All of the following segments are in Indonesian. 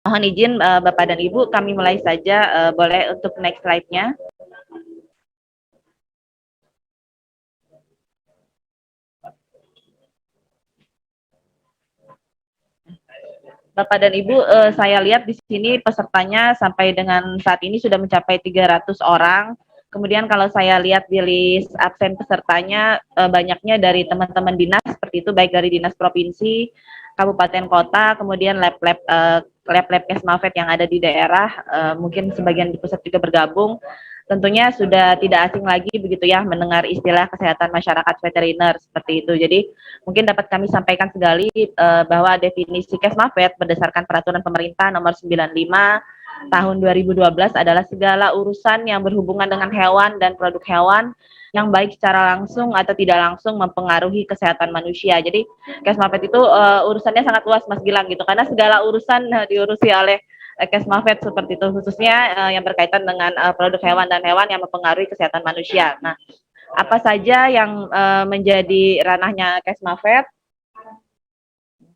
Mohon izin Bapak dan Ibu, kami mulai saja. Boleh untuk next slide-nya. Bapak dan Ibu, saya lihat di sini pesertanya sampai dengan saat ini sudah mencapai 300 orang. Kemudian kalau saya lihat di list absen pesertanya, banyaknya dari teman-teman dinas seperti itu, baik dari dinas provinsi, kabupaten kota, kemudian lab-lab Kesmafet yang ada di daerah, mungkin sebagian di pusat juga bergabung. Tentunya sudah tidak asing lagi begitu ya mendengar istilah kesehatan masyarakat veteriner seperti itu. Jadi mungkin dapat kami sampaikan sekali bahwa definisi Kesmafet berdasarkan peraturan pemerintah nomor 95 tahun 2012 adalah segala urusan yang berhubungan dengan hewan dan produk hewan yang baik secara langsung atau tidak langsung mempengaruhi kesehatan manusia. Jadi Kesmafet itu urusannya sangat luas Mas Gilang gitu, karena segala urusan diurusi oleh Kesmafet seperti itu, khususnya yang berkaitan dengan produk hewan dan hewan yang mempengaruhi kesehatan manusia. Nah, apa saja yang menjadi ranahnya Kesmafet?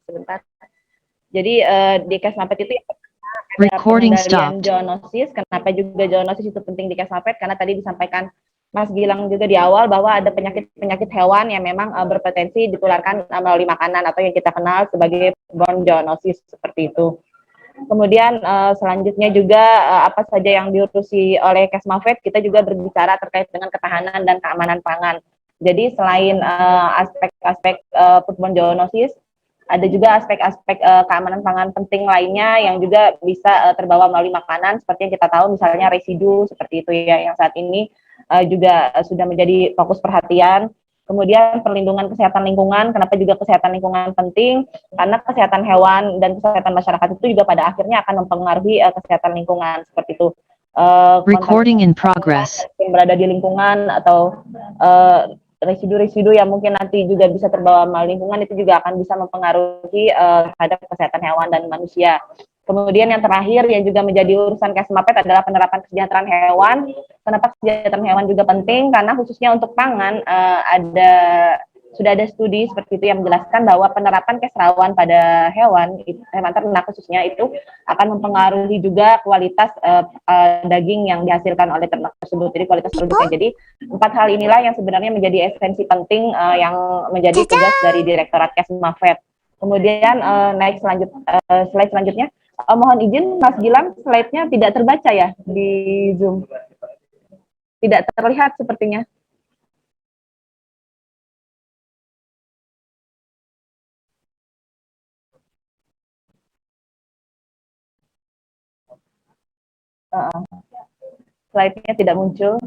Sebentar. Jadi di Kesmafet itu ada pengendalian zoonosis. Kenapa juga zoonosis itu penting di Kesmafet? Karena tadi disampaikan Mas Gilang juga di awal bahwa ada penyakit-penyakit hewan yang memang berpotensi ditularkan melalui makanan atau yang kita kenal sebagai borne zoonosis seperti itu. Kemudian selanjutnya juga apa saja yang diurusi oleh Kesmafet, kita juga berbicara terkait dengan ketahanan dan keamanan pangan. Jadi selain aspek-aspek foodborne zoonosis, ada juga aspek-aspek keamanan pangan penting lainnya yang juga bisa terbawa melalui makanan, seperti yang kita tahu misalnya residu seperti itu ya, yang saat ini juga sudah menjadi fokus perhatian. Kemudian perlindungan kesehatan lingkungan, kenapa juga kesehatan lingkungan penting? Karena kesehatan hewan dan kesehatan masyarakat itu juga pada akhirnya akan mempengaruhi kesehatan lingkungan seperti itu. Recording in progress. Yang berada di lingkungan atau residu-residu yang mungkin nanti juga bisa terbawa melalui lingkungan itu juga akan bisa mempengaruhi terhadap kesehatan hewan dan manusia. Kemudian yang terakhir yang juga menjadi urusan Kesmafet adalah penerapan kesejahteraan hewan. Kenapa kesejahteraan hewan juga penting? Karena khususnya untuk pangan sudah ada studi seperti itu yang menjelaskan bahwa penerapan keserawan pada hewan ternak khususnya itu akan mempengaruhi juga kualitas daging yang dihasilkan oleh ternak tersebut. Jadi kualitas produknya. Jadi 4 hal inilah yang sebenarnya menjadi esensi penting yang menjadi tugas dari Direktorat Kesmafet. Kemudian slide selanjutnya. Mohon izin Mas Gilang, slide-nya tidak terbaca ya di Zoom. Tidak terlihat sepertinya. Slide-nya tidak muncul.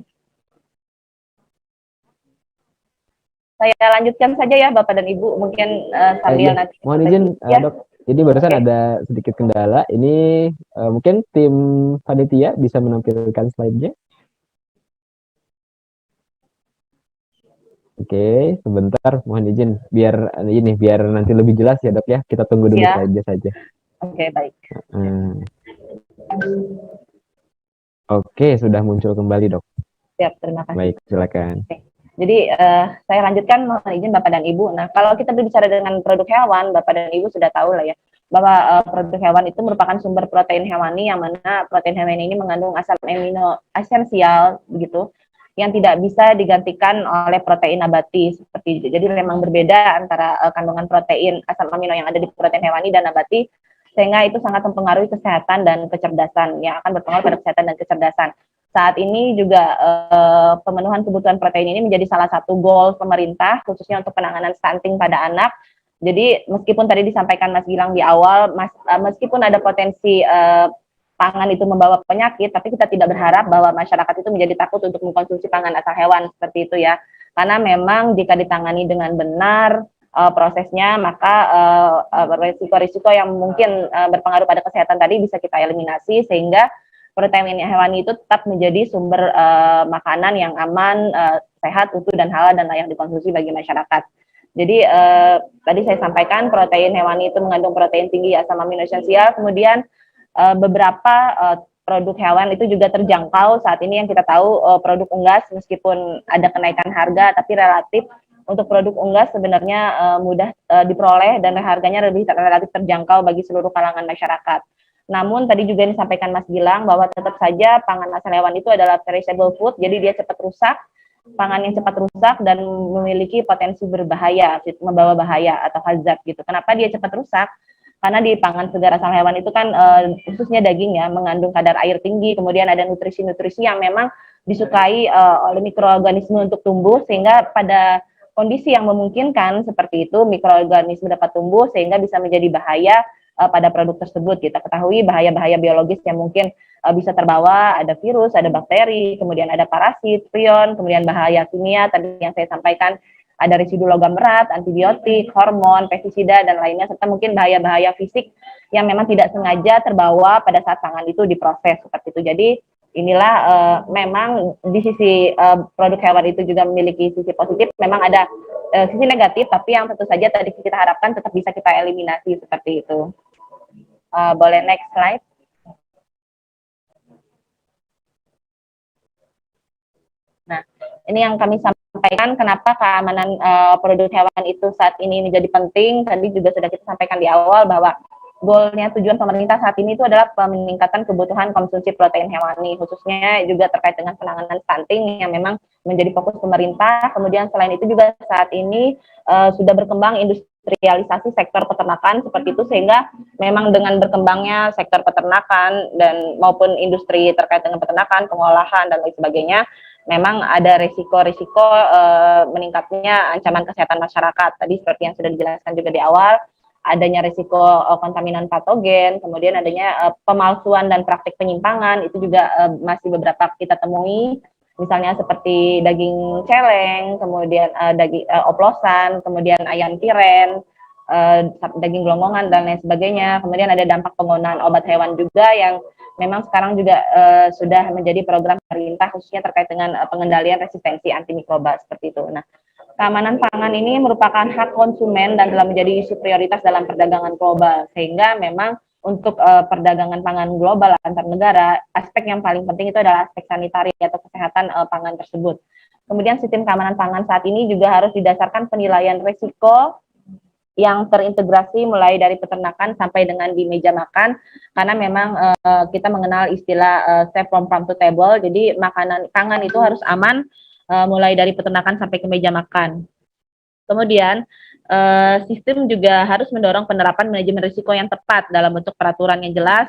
Saya lanjutkan saja ya Bapak dan Ibu, mungkin sambil nanti. Mohon izin Dok, jadi barusan ada sedikit kendala. Ini mungkin tim panitia bisa menampilkan slide-nya. Oke, sebentar, mohon izin biar nanti lebih jelas ya Dok ya. Kita tunggu dulu slide-nya saja. Oke, baik. Oke, sudah muncul kembali Dok. Siap, terima kasih. Baik, silakan. Oke. Jadi saya lanjutkan, mohon izin Bapak dan Ibu. Nah, kalau kita berbicara dengan produk hewan, Bapak dan Ibu sudah tahu lah ya, bahwa produk hewan itu merupakan sumber protein hewani yang mana protein hewani ini mengandung asam amino esensial begitu, yang tidak bisa digantikan oleh protein nabati seperti itu. Jadi memang berbeda antara kandungan protein asam amino yang ada di protein hewani dan nabati, sehingga itu sangat mempengaruhi kesehatan dan kecerdasan, yang akan berpengaruh pada kesehatan dan kecerdasan. Saat ini juga pemenuhan kebutuhan protein ini menjadi salah satu goal pemerintah, khususnya untuk penanganan stunting pada anak. Jadi meskipun tadi disampaikan Mas Gilang di awal, meskipun ada potensi pangan itu membawa penyakit, tapi kita tidak berharap bahwa masyarakat itu menjadi takut untuk mengkonsumsi pangan asal hewan seperti itu ya. Karena memang jika ditangani dengan benar prosesnya, maka risiko-risiko yang mungkin berpengaruh pada kesehatan tadi bisa kita eliminasi, sehingga protein hewani itu tetap menjadi sumber makanan yang aman, sehat, utuh, dan halal dan layak dikonsumsi bagi masyarakat. Jadi tadi saya sampaikan protein hewani itu mengandung protein tinggi asam amino esensial, kemudian beberapa produk hewan itu juga terjangkau. Saat ini yang kita tahu produk unggas meskipun ada kenaikan harga, tapi relatif untuk produk unggas sebenarnya mudah diperoleh dan harganya lebih relatif terjangkau bagi seluruh kalangan masyarakat. Namun tadi juga disampaikan Mas Gilang bahwa tetap saja pangan asal hewan itu adalah perishable food, jadi dia cepat rusak, pangan yang cepat rusak dan memiliki potensi berbahaya, membawa bahaya atau hazard gitu. Kenapa dia cepat rusak? Karena di pangan segar asal hewan itu kan khususnya daging ya mengandung kadar air tinggi, kemudian ada nutrisi-nutrisi yang memang disukai oleh mikroorganisme untuk tumbuh, sehingga pada kondisi yang memungkinkan seperti itu mikroorganisme dapat tumbuh sehingga bisa menjadi bahaya pada produk tersebut. Kita ketahui bahaya-bahaya biologis yang mungkin bisa terbawa, ada virus, ada bakteri, kemudian ada parasit, prion, kemudian bahaya kimia tadi yang saya sampaikan, ada residu logam berat, antibiotik, hormon, pestisida, dan lainnya, serta mungkin bahaya-bahaya fisik yang memang tidak sengaja terbawa pada saat pangan itu diproses seperti itu. Jadi inilah memang di sisi produk hewan itu juga memiliki sisi positif, memang ada sisi negatif, tapi yang tentu saja tadi kita harapkan tetap bisa kita eliminasi seperti itu. Boleh next slide. Nah, ini yang kami sampaikan kenapa keamanan produk hewan itu saat ini menjadi penting. Tadi juga sudah kita sampaikan di awal bahwa goalnya, tujuan pemerintah saat ini itu adalah meningkatkan kebutuhan konsumsi protein hewani, khususnya juga terkait dengan penanganan stunting yang memang menjadi fokus pemerintah. Kemudian selain itu juga saat ini sudah berkembang industrialisasi sektor peternakan seperti itu, sehingga memang dengan berkembangnya sektor peternakan dan maupun industri terkait dengan peternakan, pengolahan dan lain sebagainya, memang ada risiko-risiko meningkatnya ancaman kesehatan masyarakat. Tadi seperti yang sudah dijelaskan juga di awal, adanya risiko kontaminan patogen, kemudian adanya pemalsuan dan praktik penyimpangan, itu juga masih beberapa kita temui, misalnya seperti daging celeng, kemudian daging oplosan, kemudian ayam tiren, daging gelonggongan dan lain sebagainya. Kemudian ada dampak penggunaan obat hewan juga yang memang sekarang juga sudah menjadi program pemerintah khususnya terkait dengan pengendalian resistensi antimikroba seperti itu. Nah, keamanan pangan ini merupakan hak konsumen dan telah menjadi isu prioritas dalam perdagangan global, sehingga memang untuk perdagangan pangan global antar negara, aspek yang paling penting itu adalah aspek sanitari atau kesehatan pangan tersebut. Kemudian sistem keamanan pangan saat ini juga harus didasarkan penilaian risiko yang terintegrasi mulai dari peternakan sampai dengan di meja makan, karena memang kita mengenal istilah safe from farm to table, jadi makanan pangan itu harus aman mulai dari peternakan sampai ke meja makan. Kemudian sistem juga harus mendorong penerapan manajemen risiko yang tepat dalam bentuk peraturan yang jelas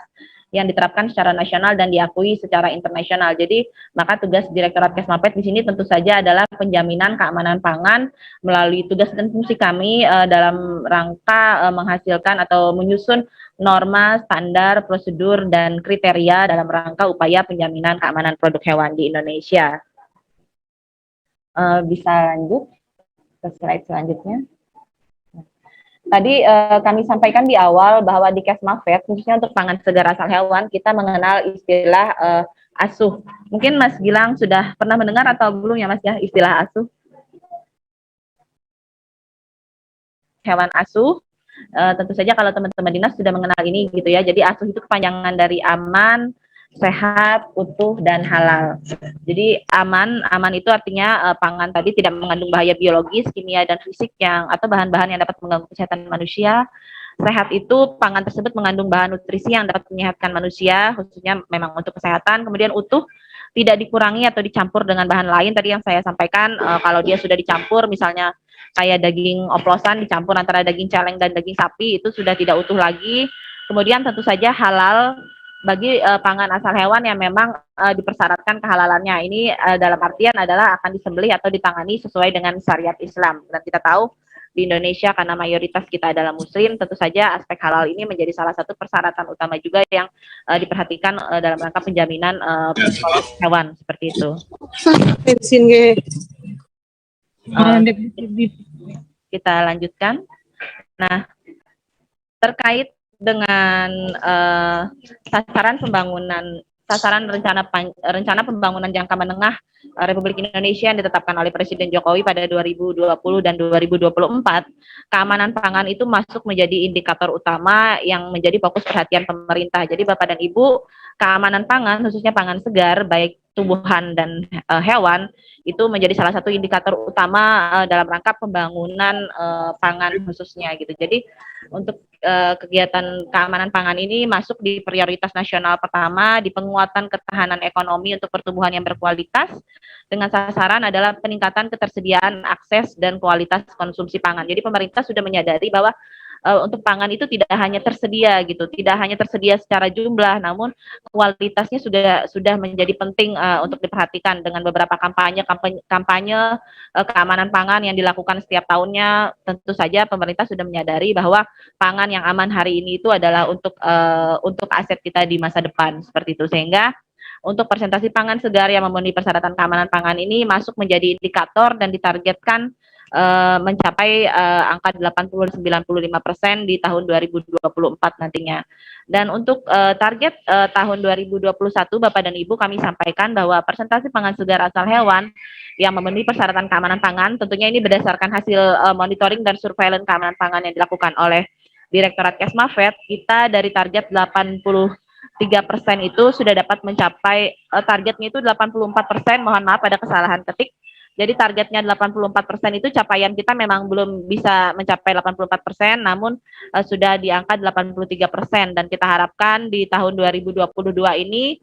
yang diterapkan secara nasional dan diakui secara internasional. Jadi, maka tugas Direktorat Kesmapet di sini tentu saja adalah penjaminan keamanan pangan melalui tugas dan fungsi kami dalam rangka menghasilkan atau menyusun norma, standar, prosedur, dan kriteria dalam rangka upaya penjaminan keamanan produk hewan di Indonesia. Bisa lanjut ke slide selanjutnya. Tadi kami sampaikan di awal bahwa di Kesmafet, khususnya untuk pangan segar asal hewan, kita mengenal istilah asuh. Mungkin Mas Gilang sudah pernah mendengar atau belum ya Mas ya istilah asuh? Hewan asuh, tentu saja kalau teman-teman dinas sudah mengenal ini gitu ya. Jadi asuh itu kepanjangan dari aman, sehat, utuh, dan halal. Jadi aman itu artinya pangan tadi tidak mengandung bahaya biologis, kimia, dan fisik yang atau bahan-bahan yang dapat mengganggu kesehatan manusia. Sehat itu pangan tersebut mengandung bahan nutrisi yang dapat menyehatkan manusia, khususnya memang untuk kesehatan. Kemudian utuh, tidak dikurangi atau dicampur dengan bahan lain. Tadi yang saya sampaikan, kalau dia sudah dicampur, misalnya kayak daging oplosan dicampur antara daging celeng dan daging sapi, itu sudah tidak utuh lagi. Kemudian tentu saja halal bagi pangan asal hewan yang memang dipersyaratkan kehalalannya. Ini dalam artian adalah akan disembelih atau ditangani sesuai dengan syariat Islam. Dan kita tahu di Indonesia karena mayoritas kita adalah muslim, tentu saja aspek halal ini menjadi salah satu persyaratan utama juga yang diperhatikan dalam rangka penjaminan hewan seperti itu. Kita lanjutkan. Nah, terkait dengan sasaran rencana pembangunan jangka menengah Republik Indonesia yang ditetapkan oleh Presiden Jokowi pada 2020 dan 2024, keamanan pangan itu masuk menjadi indikator utama yang menjadi fokus perhatian pemerintah. Jadi Bapak dan Ibu, keamanan pangan khususnya pangan segar baik tumbuhan dan hewan itu menjadi salah satu indikator utama dalam rangka pembangunan pangan khususnya gitu. Jadi untuk kegiatan keamanan pangan ini masuk di prioritas nasional pertama di penguatan ketahanan ekonomi untuk pertumbuhan yang berkualitas dengan sasaran adalah peningkatan ketersediaan, akses, dan kualitas konsumsi pangan. Jadi pemerintah sudah menyadari bahwa untuk pangan itu tidak hanya tersedia gitu, tidak hanya tersedia secara jumlah, namun kualitasnya sudah menjadi penting untuk diperhatikan dengan beberapa kampanye keamanan pangan yang dilakukan setiap tahunnya. Tentu saja pemerintah sudah menyadari bahwa pangan yang aman hari ini itu adalah untuk aset kita di masa depan seperti itu, sehingga untuk presentasi pangan segar yang memenuhi persyaratan keamanan pangan ini masuk menjadi indikator dan ditargetkan mencapai angka 80-95% di tahun 2024 nantinya. Dan untuk target tahun 2021, Bapak dan Ibu, kami sampaikan bahwa presentasi pangan segar asal hewan yang memenuhi persyaratan keamanan pangan, tentunya ini berdasarkan hasil monitoring dan surveillance keamanan pangan yang dilakukan oleh Direktorat Kesmafed, kita dari target 83% itu sudah dapat mencapai targetnya itu 84%, mohon maaf ada kesalahan ketik. Jadi targetnya 84% itu capaian kita memang belum bisa mencapai 84%, namun sudah di angka 83%, dan kita harapkan di tahun 2022 ini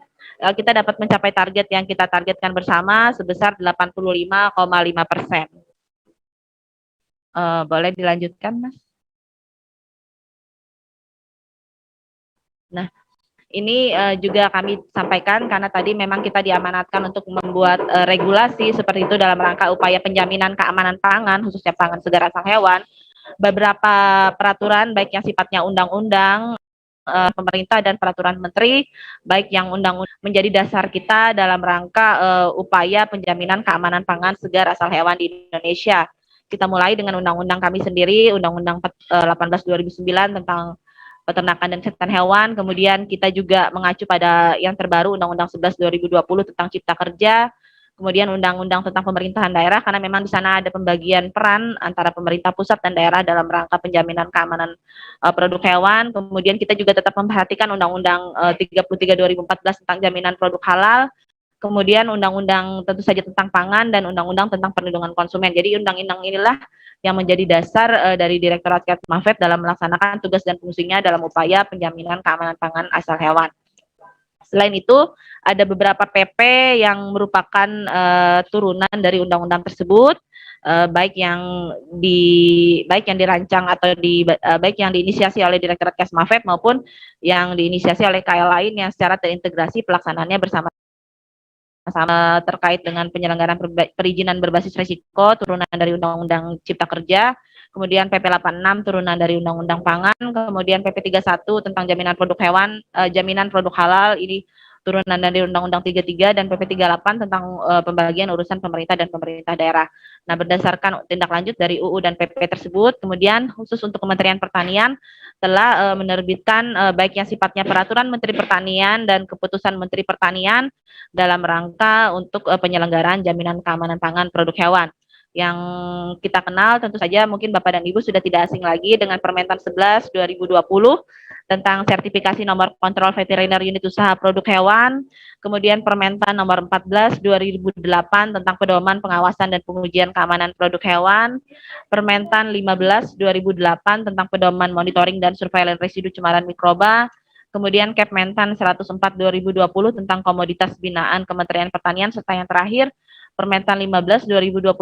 kita dapat mencapai target yang kita targetkan bersama sebesar 85,5%. Boleh dilanjutkan, Mas? Nah, ini juga kami sampaikan karena tadi memang kita diamanatkan untuk membuat regulasi seperti itu dalam rangka upaya penjaminan keamanan pangan, khususnya pangan segar asal hewan. Beberapa peraturan baik yang sifatnya undang-undang, pemerintah dan peraturan menteri, baik yang undang-undang menjadi dasar kita dalam rangka upaya penjaminan keamanan pangan segar asal hewan di Indonesia. Kita mulai dengan undang-undang kami sendiri, Undang-Undang 18 2009 tentang peternakan dan kesehatan hewan. Kemudian kita juga mengacu pada yang terbaru Undang-Undang 11 2020 tentang Cipta Kerja. Kemudian Undang-Undang tentang pemerintahan daerah, karena memang di sana ada pembagian peran antara pemerintah pusat dan daerah dalam rangka penjaminan keamanan produk hewan. Kemudian kita juga tetap memperhatikan Undang-Undang 33 2014 tentang jaminan produk halal. Kemudian undang-undang tentu saja tentang pangan dan undang-undang tentang perlindungan konsumen. Jadi undang-undang inilah yang menjadi dasar dari Direktorat Kesmafed dalam melaksanakan tugas dan fungsinya dalam upaya penjaminan keamanan pangan asal hewan. Selain itu, ada beberapa PP yang merupakan turunan dari undang-undang tersebut, baik yang dirancang atau baik yang diinisiasi oleh Direktorat Kesmafed maupun yang diinisiasi oleh KL lain yang secara terintegrasi pelaksanaannya bersama terkait dengan penyelenggaraan perizinan berbasis risiko turunan dari Undang-Undang Cipta Kerja, kemudian PP 86 turunan dari Undang-Undang Pangan, kemudian PP 31 tentang jaminan produk hewan, jaminan produk halal ini turunan dari Undang-Undang 33, dan PP 38 tentang pembagian urusan pemerintah dan pemerintah daerah. Nah, berdasarkan tindak lanjut dari UU dan PP tersebut, kemudian khusus untuk Kementerian Pertanian telah menerbitkan baik yang sifatnya peraturan Menteri Pertanian dan keputusan Menteri Pertanian dalam rangka untuk penyelenggaraan jaminan keamanan pangan produk hewan. Yang kita kenal tentu saja mungkin Bapak dan Ibu sudah tidak asing lagi dengan Permentan 11 2020 tentang sertifikasi nomor kontrol veteriner unit usaha produk hewan, kemudian Permentan nomor 14 2008 tentang pedoman pengawasan dan pengujian keamanan produk hewan, Permentan 15 2008 tentang pedoman monitoring dan surveillance residu cemaran mikroba, kemudian Kepmentan 104 2020 tentang komoditas binaan Kementerian Pertanian, serta yang terakhir Permentan 15 2021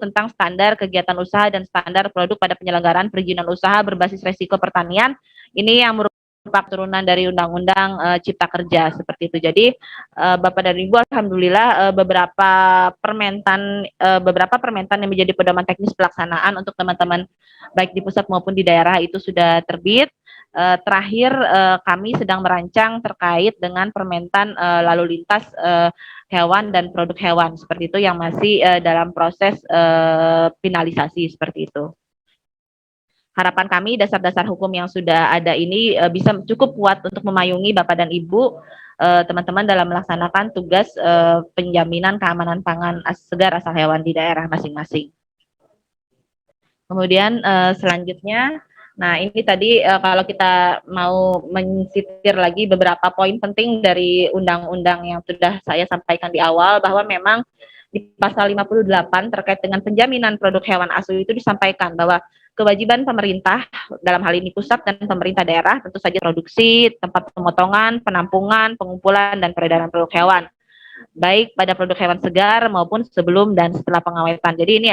tentang standar kegiatan usaha dan standar produk pada penyelenggaraan perizinan usaha berbasis resiko pertanian. Ini yang merupakan turunan dari Undang-Undang Cipta Kerja seperti itu. Jadi Bapak dan Ibu, alhamdulillah beberapa permentan yang menjadi pedoman teknis pelaksanaan untuk teman-teman baik di pusat maupun di daerah itu sudah terbit. Terakhir kami sedang merancang terkait dengan permentan lalu lintas hewan dan produk hewan seperti itu yang masih dalam proses finalisasi seperti itu. Harapan kami dasar-dasar hukum yang sudah ada ini bisa cukup kuat untuk memayungi Bapak dan Ibu teman-teman dalam melaksanakan tugas penjaminan keamanan pangan segar asal hewan di daerah masing-masing. Kemudian selanjutnya, nah ini tadi kalau kita mau mensitir lagi beberapa poin penting dari undang-undang yang sudah saya sampaikan di awal, bahwa memang di pasal 58 terkait dengan penjaminan produk hewan asuh itu disampaikan bahwa kewajiban pemerintah dalam hal ini pusat dan pemerintah daerah tentu saja produksi, tempat pemotongan, penampungan, pengumpulan dan peredaran produk hewan, baik pada produk hewan segar maupun sebelum dan setelah pengawetan. Jadi ini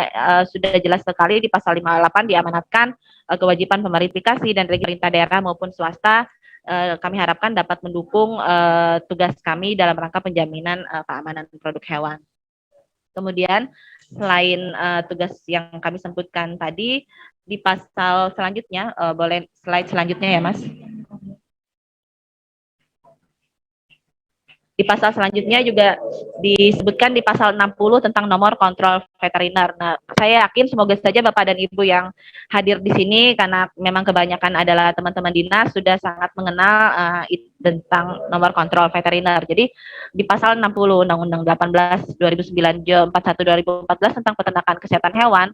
sudah jelas sekali di pasal 58 diamanatkan kewajiban pemerintah dan pemerintah daerah maupun swasta. Kami harapkan dapat mendukung tugas kami dalam rangka penjaminan keamanan produk hewan. Kemudian selain tugas yang kami sebutkan tadi, di pasal selanjutnya, boleh slide selanjutnya ya Mas. Di pasal selanjutnya juga disebutkan di pasal 60 tentang nomor kontrol veteriner. Nah, saya yakin semoga saja Bapak dan Ibu yang hadir di sini, karena memang kebanyakan adalah teman-teman dinas, sudah sangat mengenal tentang nomor kontrol veteriner. Jadi di pasal 60 Undang-Undang 18 2009 Jo 41 2014 tentang peternakan kesehatan hewan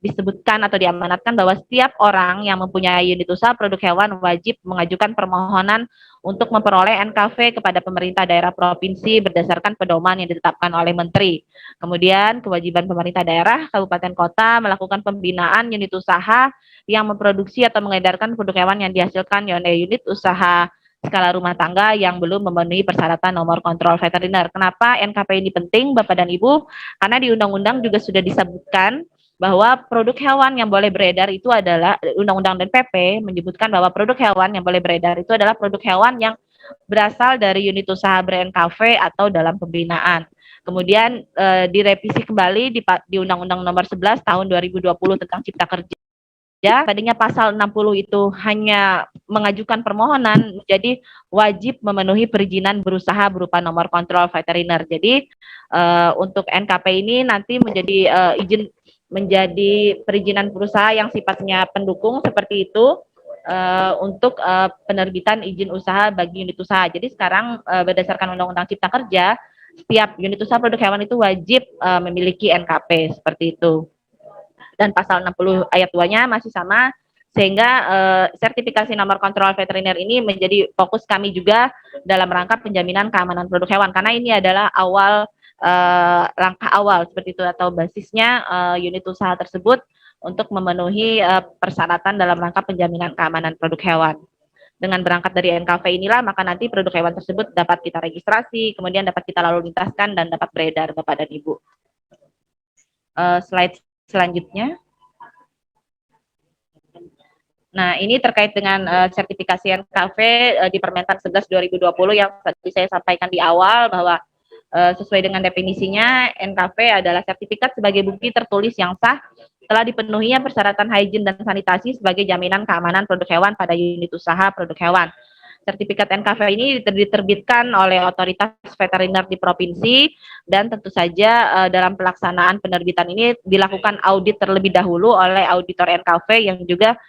disebutkan atau diamanatkan bahwa setiap orang yang mempunyai unit usaha produk hewan wajib mengajukan permohonan untuk memperoleh NKV kepada pemerintah daerah provinsi berdasarkan pedoman yang ditetapkan oleh Menteri. Kemudian kewajiban pemerintah daerah, kabupaten kota melakukan pembinaan unit usaha yang memproduksi atau mengedarkan produk hewan yang dihasilkan oleh unit usaha skala rumah tangga yang belum memenuhi persyaratan nomor kontrol veteriner. Kenapa NKV ini penting, Bapak dan Ibu? Karena di undang-undang juga sudah disebutkan bahwa produk hewan yang boleh beredar itu adalah Undang-Undang dan PP menyebutkan bahwa produk hewan yang boleh beredar itu adalah produk hewan yang berasal dari unit usaha ber-NKV atau dalam pembinaan. Kemudian direvisi kembali di Undang-Undang Nomor 11 Tahun 2020 tentang Cipta Kerja. Tadinya pasal 60 itu hanya mengajukan permohonan, menjadi wajib memenuhi perizinan berusaha berupa nomor kontrol veteriner. Jadi untuk NKP ini nanti menjadi perizinan berusaha yang sifatnya pendukung seperti itu untuk penerbitan izin usaha bagi unit usaha. Jadi sekarang berdasarkan Undang-Undang Cipta Kerja, setiap unit usaha produk hewan itu wajib memiliki NKP seperti itu. Dan pasal 60 ayat 2-nya masih sama, sehingga sertifikasi nomor kontrol veteriner ini menjadi fokus kami juga dalam rangka penjaminan keamanan produk hewan, karena ini adalah langkah awal seperti itu atau basisnya unit usaha tersebut untuk memenuhi persyaratan dalam rangka penjaminan keamanan produk hewan. Dengan berangkat dari NKV inilah, maka nanti produk hewan tersebut dapat kita registrasi, kemudian dapat kita lalu lintaskan dan dapat beredar, Bapak dan Ibu. Slide selanjutnya. Nah, ini terkait dengan sertifikasi NKV di Permentan 11 2020 yang tadi saya sampaikan di awal bahwa sesuai dengan definisinya, NKV adalah sertifikat sebagai bukti tertulis yang sah telah dipenuhi persyaratan hygiene dan sanitasi sebagai jaminan keamanan produk hewan pada unit usaha produk hewan. Sertifikat NKV ini diterbitkan oleh otoritas veteriner di provinsi, dan tentu saja dalam pelaksanaan penerbitan ini dilakukan audit terlebih dahulu oleh auditor NKV yang juga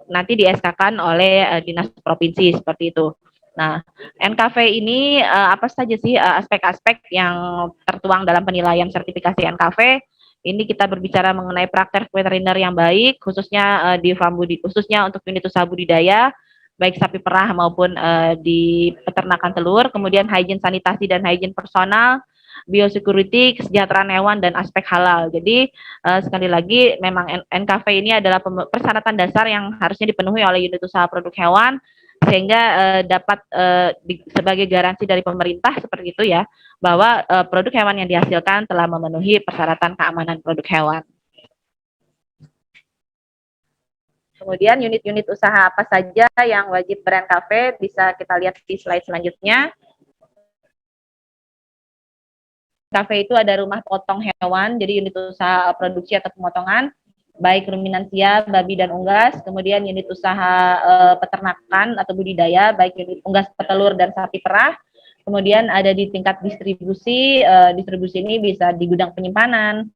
nanti di-SK-kan oleh dinas provinsi seperti itu. Nah, NKV ini apa saja sih aspek-aspek yang tertuang dalam penilaian sertifikasi NKV? Ini kita berbicara mengenai praktek veteriner yang baik, khususnya khususnya untuk unit usaha budidaya, baik sapi perah maupun di peternakan telur, kemudian hygiene sanitasi dan hygiene personal, biosecurity, kesejahteraan hewan, dan aspek halal. Jadi sekali lagi memang NKV ini adalah persyaratan dasar yang harusnya dipenuhi oleh unit usaha produk hewan, sehingga dapat sebagai garansi dari pemerintah seperti itu ya, bahwa produk hewan yang dihasilkan telah memenuhi persyaratan keamanan produk hewan. Kemudian unit-unit usaha apa saja yang wajib ber-NKV bisa kita lihat di slide selanjutnya. NKV itu ada rumah potong hewan, jadi unit usaha produksi atau pemotongan, baik ruminansia, babi dan unggas, kemudian unit usaha peternakan atau budidaya, baik unit unggas, petelur, dan sapi perah. Kemudian ada di tingkat distribusi, distribusi ini bisa di gudang penyimpanan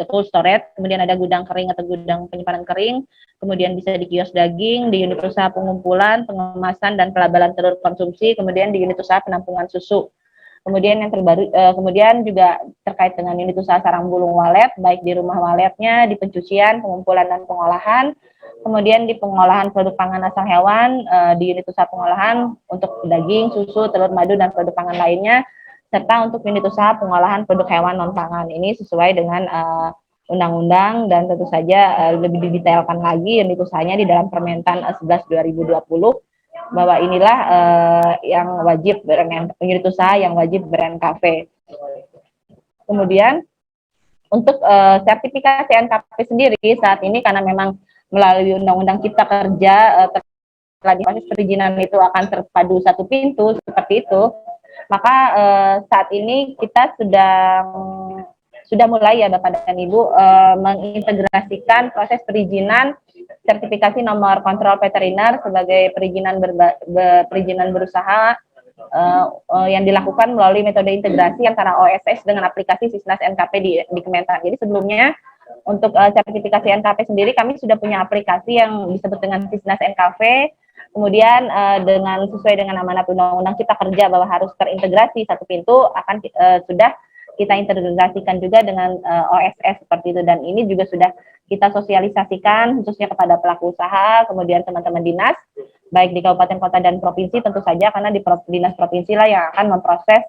cold storage, kemudian ada gudang kering atau gudang penyimpanan kering, kemudian bisa di kios daging, di unit usaha pengumpulan, pengemasan, dan pelabelan telur konsumsi, kemudian di unit usaha penampungan susu. Kemudian yang terbaru, kemudian juga terkait dengan unit usaha sarang burung walet, baik di rumah waletnya, di pencucian, pengumpulan, dan pengolahan. Kemudian di pengolahan produk pangan asal hewan, di unit usaha pengolahan untuk daging, susu, telur, madu, dan produk pangan lainnya, serta untuk unit usaha pengolahan produk hewan non pangan. Ini sesuai dengan undang-undang, dan tentu saja lebih didetailkan lagi unit usahanya di dalam Permentan 11 2020 bahwa inilah yang wajib unit usaha yang wajib ber-NKV. Kemudian untuk sertifikasi NKP sendiri saat ini karena memang melalui Undang-Undang Cipta Kerja proses perizinan itu akan terpadu satu pintu seperti itu, maka saat ini kita sudah mulai ya Bapak dan Ibu mengintegrasikan proses perizinan sertifikasi nomor kontrol veteriner sebagai perizinan perizinan berusaha yang dilakukan melalui metode integrasi antara OSS dengan aplikasi Sisnas NKP di Kementan. Jadi sebelumnya untuk sertifikasi NKP sendiri kami sudah punya aplikasi yang disebut dengan Sisnas NKV. Kemudian dengan sesuai dengan amanat Undang-Undang Cipta Kerja bahwa harus terintegrasi satu pintu, akan sudah kita integrasikan juga dengan OSS seperti itu, dan ini juga sudah kita sosialisasikan khususnya kepada pelaku usaha, kemudian teman-teman dinas baik di kabupaten, kota, dan provinsi tentu saja, karena di dinas provinsi lah yang akan memproses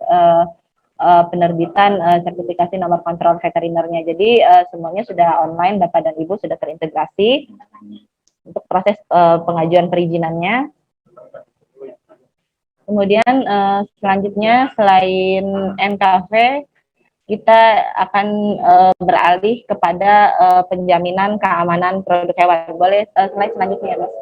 penerbitan sertifikasi nomor kontrol veterinernya. Jadi semuanya sudah online, Bapak dan Ibu, sudah terintegrasi untuk proses pengajuan perizinannya. Kemudian selanjutnya selain NKV, kita akan beralih kepada penjaminan keamanan produk hewan. Boleh slide selanjutnya, Mas?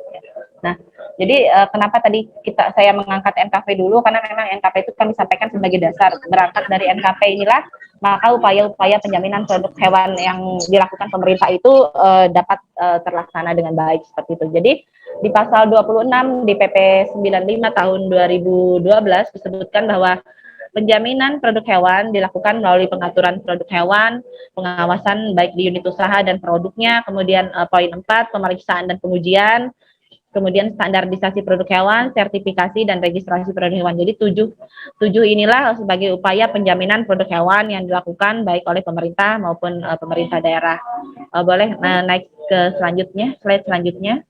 Nah, jadi kenapa tadi saya mengangkat NKV dulu, karena memang NKV itu kami sampaikan sebagai dasar. Berangkat dari NKV inilah, maka upaya-upaya penjaminan produk hewan yang dilakukan pemerintah itu dapat terlaksana dengan baik seperti itu. Jadi di pasal 26 di PP 95 tahun 2012 disebutkan bahwa penjaminan produk hewan dilakukan melalui pengaturan produk hewan, pengawasan baik di unit usaha dan produknya, kemudian poin 4, pemeriksaan dan pengujian, kemudian standarisasi produk hewan, sertifikasi dan registrasi produk hewan. Jadi tujuh inilah sebagai upaya penjaminan produk hewan yang dilakukan baik oleh pemerintah maupun pemerintah daerah. Boleh naik ke selanjutnya, slide selanjutnya.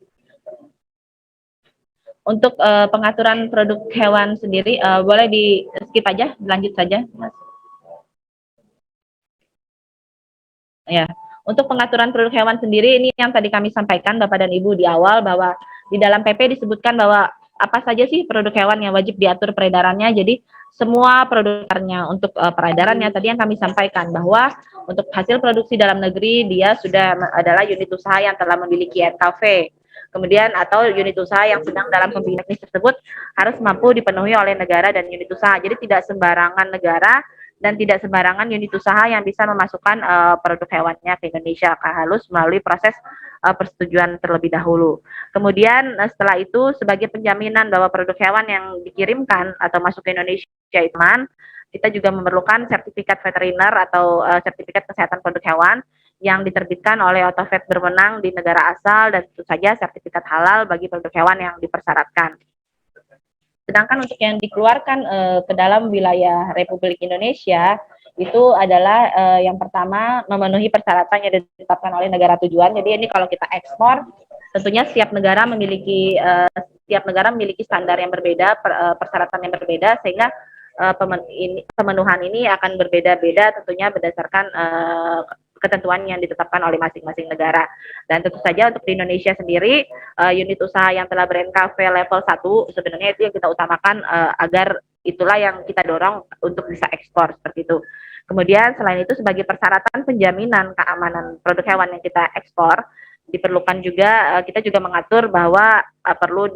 Untuk pengaturan produk hewan sendiri, boleh di skip aja, lanjut saja, Mas. Ya, untuk pengaturan produk hewan sendiri, ini yang tadi kami sampaikan Bapak dan Ibu di awal, bahwa di dalam PP disebutkan bahwa apa saja sih produk hewan yang wajib diatur peredarannya. Jadi semua produknya untuk peredarannya tadi yang kami sampaikan bahwa untuk hasil produksi dalam negeri dia sudah adalah unit usaha yang telah memiliki NKV. Kemudian atau unit usaha yang sedang dalam pembinaan teknis tersebut harus mampu dipenuhi oleh negara dan unit usaha. Jadi tidak sembarangan negara dan tidak sembarangan unit usaha yang bisa memasukkan produk hewannya ke Indonesia, harus melalui proses persetujuan terlebih dahulu. Kemudian setelah itu sebagai penjaminan bahwa produk hewan yang dikirimkan atau masuk ke Indonesia itu aman, kita juga memerlukan sertifikat veteriner atau sertifikat kesehatan produk hewan yang diterbitkan oleh Autovet berwenang di negara asal, dan tentu saja sertifikat halal bagi produk hewan yang dipersyaratkan. Sedangkan untuk yang dikeluarkan ke dalam wilayah Republik Indonesia itu adalah yang pertama memenuhi persyaratan yang ditetapkan oleh negara tujuan. Jadi ini kalau kita ekspor, tentunya setiap negara memiliki standar yang berbeda, persyaratan yang berbeda, sehingga pemenuhan ini akan berbeda-beda tentunya berdasarkan ketentuan yang ditetapkan oleh masing-masing negara. Dan tentu saja untuk di Indonesia sendiri, unit usaha yang telah ber-NKV level 1 sebenarnya itu yang kita utamakan agar itulah yang kita dorong untuk bisa ekspor seperti itu. Kemudian selain itu sebagai persyaratan penjaminan keamanan produk hewan yang kita ekspor, diperlukan juga kita juga mengatur bahwa perlu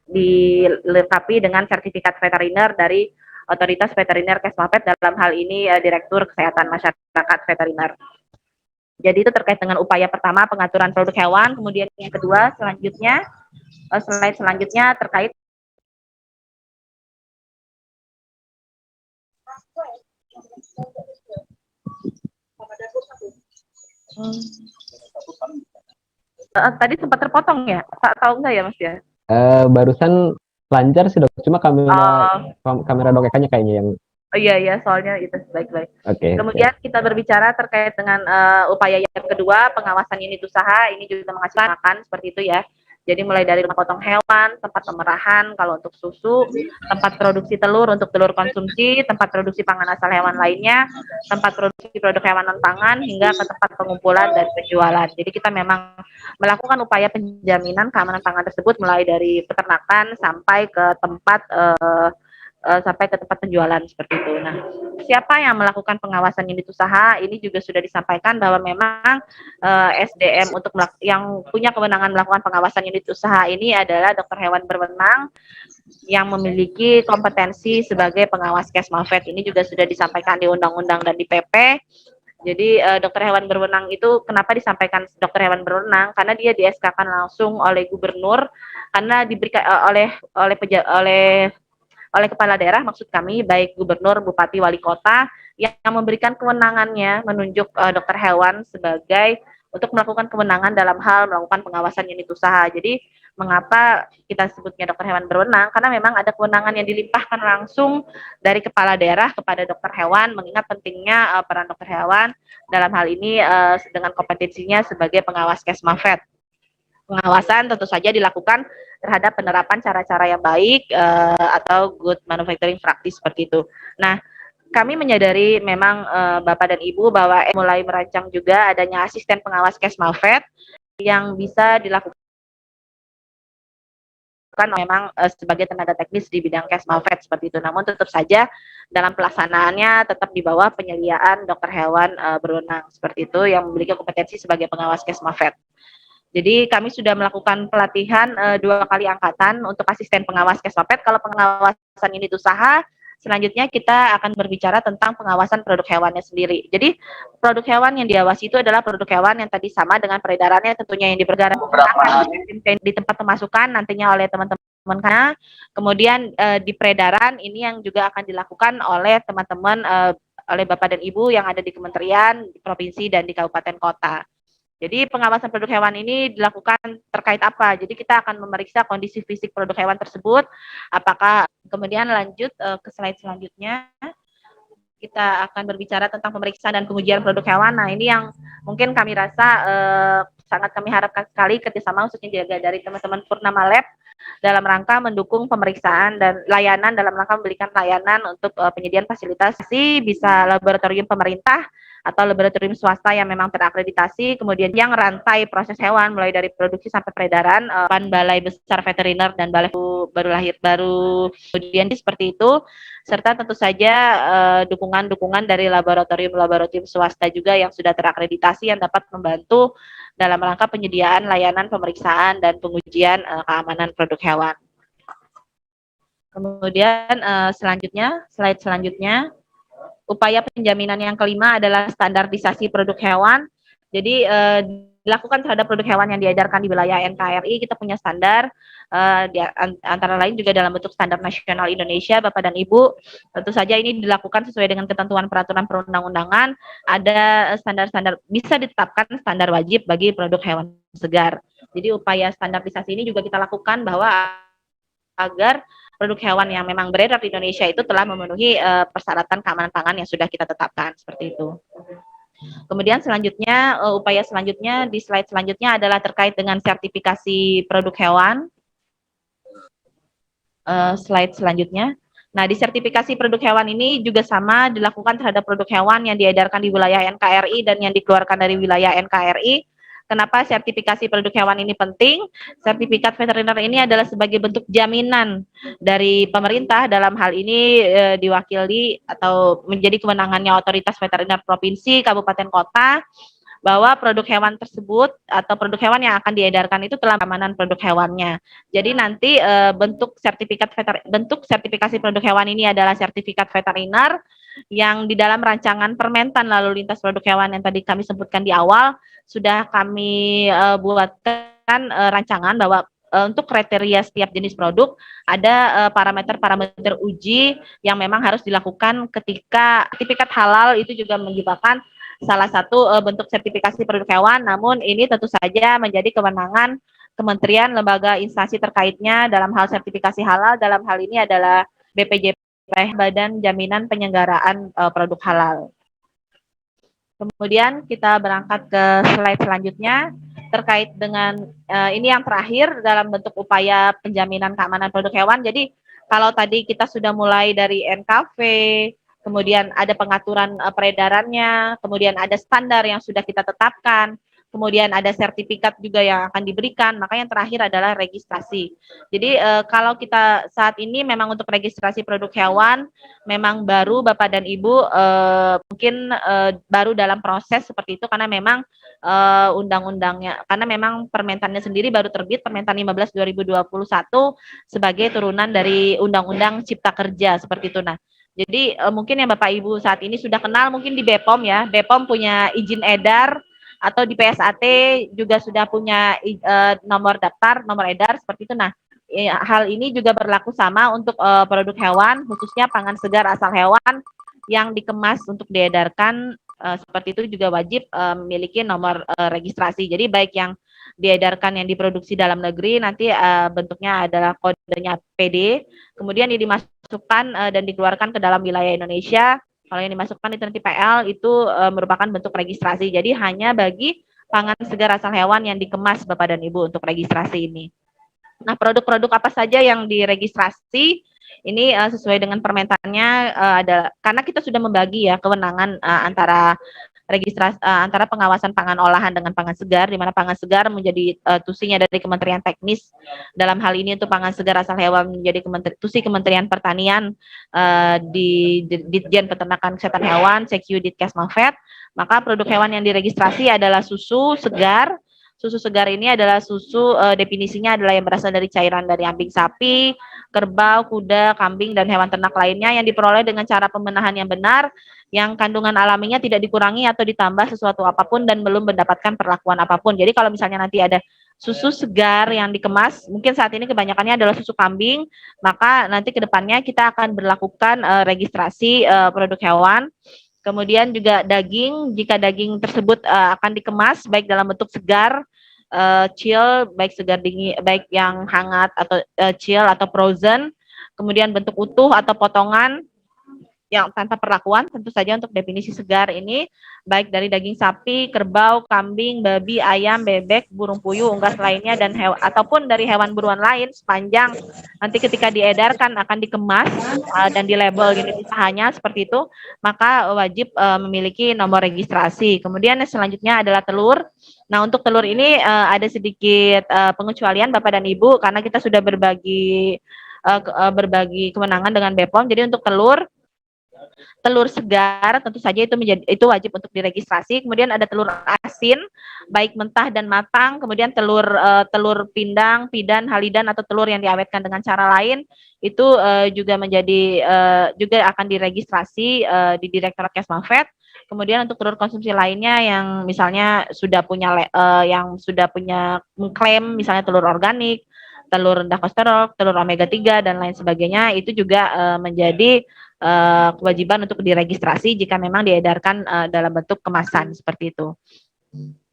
dilengkapi dengan sertifikat veteriner dari Otoritas Veteriner Kesmapet, dalam hal ini Direktur Kesehatan Masyarakat Veteriner. Jadi itu terkait dengan upaya pertama pengaturan produk hewan. Kemudian yang kedua selanjutnya, slide selanjutnya terkait tadi sempat terpotong ya? Tahu nggak ya Mas ya? Barusan lancar sih Dok, cuma kamera dokekannya kayaknya yang Oh iya, soalnya itu baik-baik. Okay, Kemudian kita berbicara terkait dengan upaya yang kedua, pengawasan unit usaha. Ini juga menghasilkan seperti itu ya. Jadi mulai dari rumah potong hewan, tempat pemerahan kalau untuk susu, tempat produksi telur untuk telur konsumsi, tempat produksi pangan asal hewan lainnya, tempat produksi produk hewan non pangan, hingga ke tempat pengumpulan dan penjualan. Jadi kita memang melakukan upaya penjaminan keamanan pangan tersebut mulai dari peternakan sampai ke tempat penjualan seperti itu. Nah, siapa yang melakukan pengawasan unit usaha? Ini juga sudah disampaikan bahwa memang SDM untuk yang punya kewenangan melakukan pengawasan unit usaha ini adalah dokter hewan berwenang yang memiliki kompetensi sebagai pengawas Kesmafed. Ini juga sudah disampaikan di undang-undang dan di PP. Jadi dokter hewan berwenang itu kenapa disampaikan dokter hewan berwenang? Karena dia di SK-kan langsung oleh gubernur, karena diberikan oleh kepala daerah, maksud kami baik gubernur, bupati, wali kota yang memberikan kewenangannya menunjuk dokter hewan sebagai untuk melakukan kewenangan dalam hal melakukan pengawasan unit usaha. Jadi mengapa kita sebutnya dokter hewan berwenang? Karena memang ada kewenangan yang dilimpahkan langsung dari kepala daerah kepada dokter hewan, mengingat pentingnya peran dokter hewan dalam hal ini dengan kompetensinya sebagai pengawas Kesmafed. Pengawasan tentu saja dilakukan terhadap penerapan cara-cara yang baik atau good manufacturing practice seperti itu. Nah, kami menyadari memang Bapak dan Ibu bahwa mulai merancang juga adanya asisten pengawas Kesmafed yang bisa dilakukan memang sebagai tenaga teknis di bidang Kesmafed seperti itu. Namun tetap saja dalam pelaksanaannya tetap di bawah penyediaan dokter hewan berwenang seperti itu yang memiliki kompetensi sebagai pengawas Kesmafed. Jadi kami sudah melakukan pelatihan 2 kali angkatan untuk asisten pengawas Kesmafed. Kalau pengawasan unit usaha, selanjutnya kita akan berbicara tentang pengawasan produk hewannya sendiri. Jadi produk hewan yang diawasi itu adalah produk hewan yang tadi sama dengan peredarannya tentunya yang dipergara di tempat pemasukan nantinya oleh teman-teman karena kemudian di peredaran ini yang juga akan dilakukan oleh teman-teman oleh Bapak dan Ibu yang ada di kementerian, di provinsi dan di kabupaten kota. Jadi pengawasan produk hewan ini dilakukan terkait apa? Jadi kita akan memeriksa kondisi fisik produk hewan tersebut. Apakah kemudian lanjut ke slide selanjutnya kita akan berbicara tentang pemeriksaan dan pengujian produk hewan. Nah ini yang mungkin kami rasa sangat kami harapkan sekali kerjasama khususnya dari teman-teman Purnama Lab dalam rangka mendukung pemeriksaan dan layanan dalam rangka memberikan layanan untuk penyediaan fasilitas bisa laboratorium pemerintah atau laboratorium swasta yang memang terakreditasi, kemudian yang rantai proses hewan mulai dari produksi sampai peredaran, balai besar veteriner dan balai baru kemudian seperti itu, serta tentu saja dukungan-dukungan dari laboratorium swasta juga yang sudah terakreditasi yang dapat membantu dalam rangka penyediaan layanan pemeriksaan dan pengujian keamanan produk hewan. Kemudian slide selanjutnya. Upaya penjaminan yang kelima adalah standarisasi produk hewan. Jadi dilakukan terhadap produk hewan yang diedarkan di wilayah NKRI, kita punya standar, antara lain juga dalam bentuk standar nasional Indonesia, Bapak dan Ibu. Tentu saja ini dilakukan sesuai dengan ketentuan peraturan perundang-undangan, ada standar-standar, bisa ditetapkan standar wajib bagi produk hewan segar. Jadi upaya standarisasi ini juga kita lakukan bahwa agar produk hewan yang memang beredar di Indonesia itu telah memenuhi persyaratan keamanan pangan yang sudah kita tetapkan seperti itu. Kemudian selanjutnya upaya selanjutnya di slide selanjutnya adalah terkait dengan sertifikasi produk hewan. Slide selanjutnya. Nah, di sertifikasi produk hewan ini juga sama dilakukan terhadap produk hewan yang diedarkan di wilayah NKRI dan yang dikeluarkan dari wilayah NKRI. Kenapa sertifikasi produk hewan ini penting? Sertifikat veteriner ini adalah sebagai bentuk jaminan dari pemerintah, dalam hal ini diwakili atau menjadi kewenangannya otoritas veteriner provinsi, kabupaten, kota, bahwa produk hewan tersebut atau produk hewan yang akan diedarkan itu telah keamanan produk hewannya. Jadi nanti bentuk sertifikasi produk hewan ini adalah sertifikat veteriner yang di dalam rancangan Permentan lalu lintas produk hewan yang tadi kami sebutkan di awal sudah kami buatkan rancangan bahwa untuk kriteria setiap jenis produk ada parameter-parameter uji yang memang harus dilakukan ketika sertifikat halal itu juga menyebabkan salah satu bentuk sertifikasi produk hewan, namun ini tentu saja menjadi kewenangan kementerian, lembaga, instansi terkaitnya dalam hal sertifikasi halal, dalam hal ini adalah BPJP, Badan Jaminan Penyelenggaraan Produk Halal. Kemudian kita berangkat ke slide selanjutnya terkait dengan ini yang terakhir dalam bentuk upaya penjaminan keamanan produk hewan. Jadi kalau tadi kita sudah mulai dari NKV, kemudian ada pengaturan peredarannya, kemudian ada standar yang sudah kita tetapkan, kemudian ada sertifikat juga yang akan diberikan, maka yang terakhir adalah registrasi. Jadi kalau kita saat ini memang untuk registrasi produk hewan memang baru Bapak dan Ibu mungkin baru dalam proses seperti itu karena memang undang-undangnya karena memang permentannya sendiri baru terbit Permentan 15 2021 sebagai turunan dari Undang-Undang Cipta Kerja seperti itu. Nah, jadi mungkin yang Bapak Ibu saat ini sudah kenal mungkin di BPOM ya. BPOM punya izin edar atau di PSAT juga sudah punya nomor daftar, nomor edar seperti itu. Nah, hal ini juga berlaku sama untuk produk hewan, khususnya pangan segar asal hewan yang dikemas untuk diedarkan seperti itu juga wajib memiliki nomor registrasi. Jadi baik yang diedarkan yang diproduksi dalam negeri nanti bentuknya adalah kodenya PD, kemudian yang dimasukkan dan dikeluarkan ke dalam wilayah Indonesia. Kalau yang dimasukkan itu nanti PL itu merupakan bentuk registrasi. Jadi hanya bagi pangan segar asal hewan yang dikemas Bapak dan Ibu untuk registrasi ini. Nah, produk-produk apa saja yang diregistrasi ini sesuai dengan permentannya ada karena kita sudah membagi ya kewenangan antara registrasi antara pengawasan pangan olahan dengan pangan segar, di mana pangan segar menjadi tusinya dari Kementerian Teknis. Dalam hal ini untuk pangan segar asal hewan menjadi tusi Kementerian Pertanian di Ditjen Peternakan Kesehatan Hewan, Sekyu Ditkesmafed. Maka produk hewan yang diregistrasi adalah susu segar. Susu segar ini adalah susu definisinya adalah yang berasal dari cairan dari ambing sapi, kerbau, kuda, kambing, dan hewan ternak lainnya yang diperoleh dengan cara pemenahan yang benar, yang kandungan alaminya tidak dikurangi atau ditambah sesuatu apapun dan belum mendapatkan perlakuan apapun. Jadi kalau misalnya nanti ada susu segar yang dikemas, mungkin saat ini kebanyakannya adalah susu kambing, maka nanti ke depannya kita akan berlakukan registrasi produk hewan. Kemudian juga daging, jika daging tersebut akan dikemas baik dalam bentuk segar, chill, baik segar dingin, baik yang hangat atau chill atau frozen, kemudian bentuk utuh atau potongan yang tanpa perlakuan, tentu saja untuk definisi segar ini baik dari daging sapi, kerbau, kambing, babi, ayam, bebek, burung puyuh, unggas lainnya dan ataupun dari hewan buruan lain sepanjang nanti ketika diedarkan akan dikemas dan di label unit usahanya seperti itu, maka wajib memiliki nomor registrasi. Kemudian selanjutnya adalah telur. Nah, untuk telur ini ada sedikit pengecualian Bapak dan Ibu karena kita sudah berbagi kewenangan dengan BPOM. Jadi untuk telur segar tentu saja itu wajib untuk diregistrasi. Kemudian ada telur asin baik mentah dan matang, kemudian telur pindang, pidan, halidan atau telur yang diawetkan dengan cara lain itu juga juga akan diregistrasi di Direktorat Kesmafed. Kemudian untuk telur konsumsi lainnya yang misalnya sudah punya mengklaim misalnya telur organik, telur rendah kolesterol, telur omega 3 dan lain sebagainya itu juga menjadi kewajiban untuk diregistrasi jika memang diedarkan dalam bentuk kemasan seperti itu.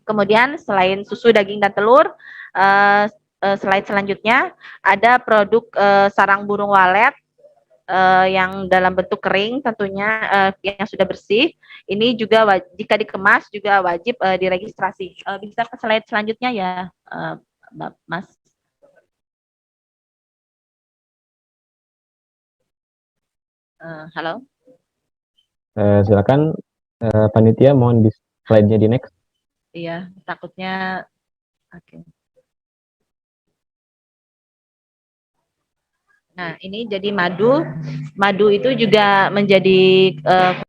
Kemudian selain susu, daging, dan telur, slide selanjutnya ada produk sarang burung walet yang dalam bentuk kering tentunya yang sudah bersih. Ini juga jika dikemas juga wajib diregistrasi. Bisa ke slide selanjutnya ya, Mas. Halo. Silakan panitia mohon di slide-nya di next. Iya, takutnya oke. Nah, ini jadi madu. Madu itu juga menjadi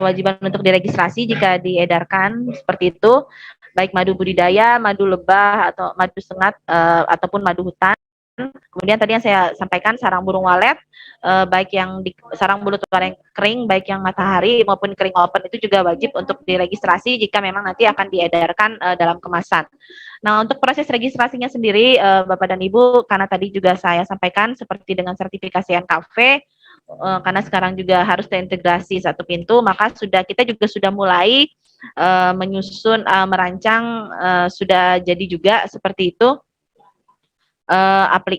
kewajiban untuk diregistrasi jika diedarkan seperti itu, baik madu budidaya, madu lebah atau madu sengat ataupun madu hutan. Kemudian tadi yang saya sampaikan sarang burung walet, baik yang sarang bulu yang kering, baik yang matahari maupun kering open itu juga wajib untuk diregistrasi jika memang nanti akan diedarkan dalam kemasan. Nah, untuk proses registrasinya sendiri, Bapak dan Ibu, karena tadi juga saya sampaikan seperti dengan sertifikasi NKV, karena sekarang juga harus terintegrasi satu pintu, maka kita juga sudah mulai menyusun, merancang, sudah jadi juga seperti itu